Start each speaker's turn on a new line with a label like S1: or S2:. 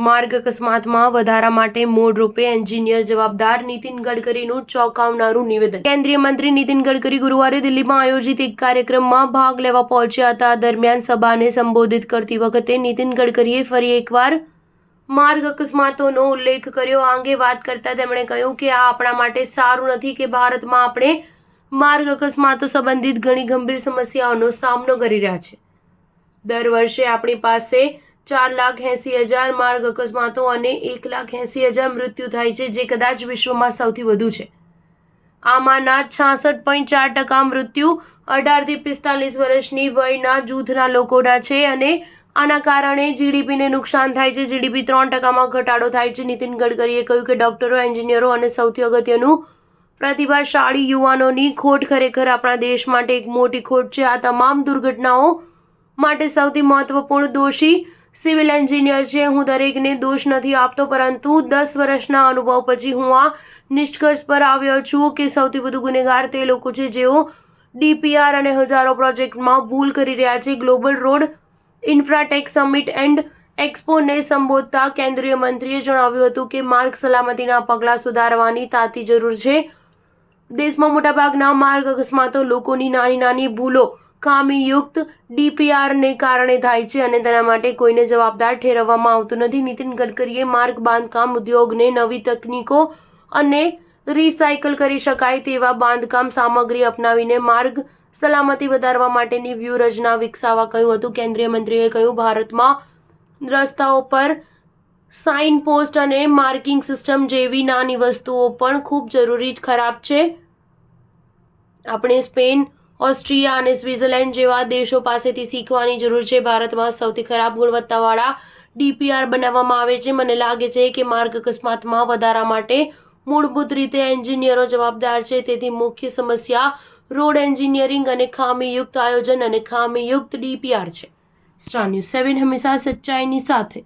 S1: માર્ગ અકસ્માતમાં વધારા માટે મૂળ રૂપે એન્જિનિયર જવાબદાર નીતિન ગડકરીનું ચોંકાવનારું નિવેદન। કેન્દ્રીય મંત્રી નીતિન ગડકરી ગુરુવારે દિલ્હીમાં આયોજિત એક કાર્યક્રમમાં ભાગ લેવા પહોંચ્યા હતા। દરમિયાન સભાને સંબોધિત કરતી વખતે નીતિન ગડકરીએ ફરી એકવાર માર્ગ અકસ્માતોનો ઉલ્લેખ કર્યો। આ અંગે વાત કરતા તેમણે કહ્યું કે આ આપણા માટે સારું નથી કે ભારતમાં આપણે માર્ગ અકસ્માતો સંબંધિત ઘણી ગંભીર સમસ્યાઓનો સામનો કરી રહ્યા છે। દર વર્ષે આપણી પાસે 4,80,000 માર્ગ અકસ્માતો અને 1,80,000 મૃત્યુ થાય છે, જે કદાચ વિશ્વમાં સૌથી વધુ છે। આમાંના 66.4% મૃત્યુ 18 થી 45 વર્ષની વયના જૂથના લોકોના છે અને આના કારણે જીડીપીને નુકસાન થાય છે। જીડીપી 3%માં ઘટાડો થાય છે। નીતિન ગડકરીએ કહ્યું કે ડોક્ટરો, એન્જિનિયરો અને સૌથી અગત્યનું પ્રતિભાશાળી યુવાનોની ખોટ ખરેખર આપણા દેશ માટે એક મોટી ખોટ છે। આ તમામ દુર્ઘટનાઓ માટે સૌથી મહત્વપૂર્ણ દોષી સિવિલ એન્જિનિયર છે। હું દરેકને દોષ નથી આપતો, પરંતુ 10 વર્ષના અનુભવ પછી હું આ નિષ્કર્ષ પર આવ્યો છું કે સૌથી વધુ ગુનેગાર તે લોકો છે જેઓ ડીપીઆર અને હજારો પ્રોજેક્ટમાં ભૂલ કરી રહ્યા છે। Global road infratech summit and એક્સપોને સંબોધતા કેન્દ્રીય મંત્રીએ જણાવ્યું હતું કે માર્ગ સલામતીના પગલાં સુધારવાની તાતી જરૂર છે। દેશમાં મોટાભાગના માર્ગ અકસ્માતો લોકોની નાની ભૂલો, ખામીયુક્ત ડીપીઆરને કારણે થાય છે અને તેના માટે કોઈને જવાબદાર ઠેરવવામાં આવતું નથી। નીતિન ગડકરીએ માર્ગ બાંધકામ ઉદ્યોગને નવી તકનીકો અને રિસાયકલ કરી શકાય તેવા બાંધકામ સામગ્રી અપનાવીને માર્ગ સલામતી વધારવા માટેની વ્યૂહરચના વિકસાવવા કહ્યું હતું। કેન્દ્રીય મંત્રીએ કહ્યું, ભારતમાં રસ્તાઓ પર સાઇન પોસ્ટ અને માર્કિંગ સિસ્ટમ જેવી નાની વસ્તુઓ પણ ખૂબ ખરાબ છે। આપણે સ્પેન, ઓસ્ટ્રિયા અને સ્વિટ્ઝરલેન્ડ જેવા દેશો પાસેથી શીખવાની જરૂર છે। ભારતમાં સૌથી ખરાબ ગુણવત્તાવાળા ડીપીઆર બનાવવામાં આવે છે। મને લાગે છે કે માર્ગ અકસ્માતમાં વધારા માટે મૂળભૂત રીતે એન્જિનિયરો જવાબદાર છે। તેથી મુખ્ય સમસ્યા રોડ એન્જિનિયરિંગ અને ખામીયુક્ત આયોજન અને ખામીયુક્ત ડીપીઆર છે। સ્ટાર ન્યૂઝ 7 હંમેશા સચ્ચાઈની સાથે।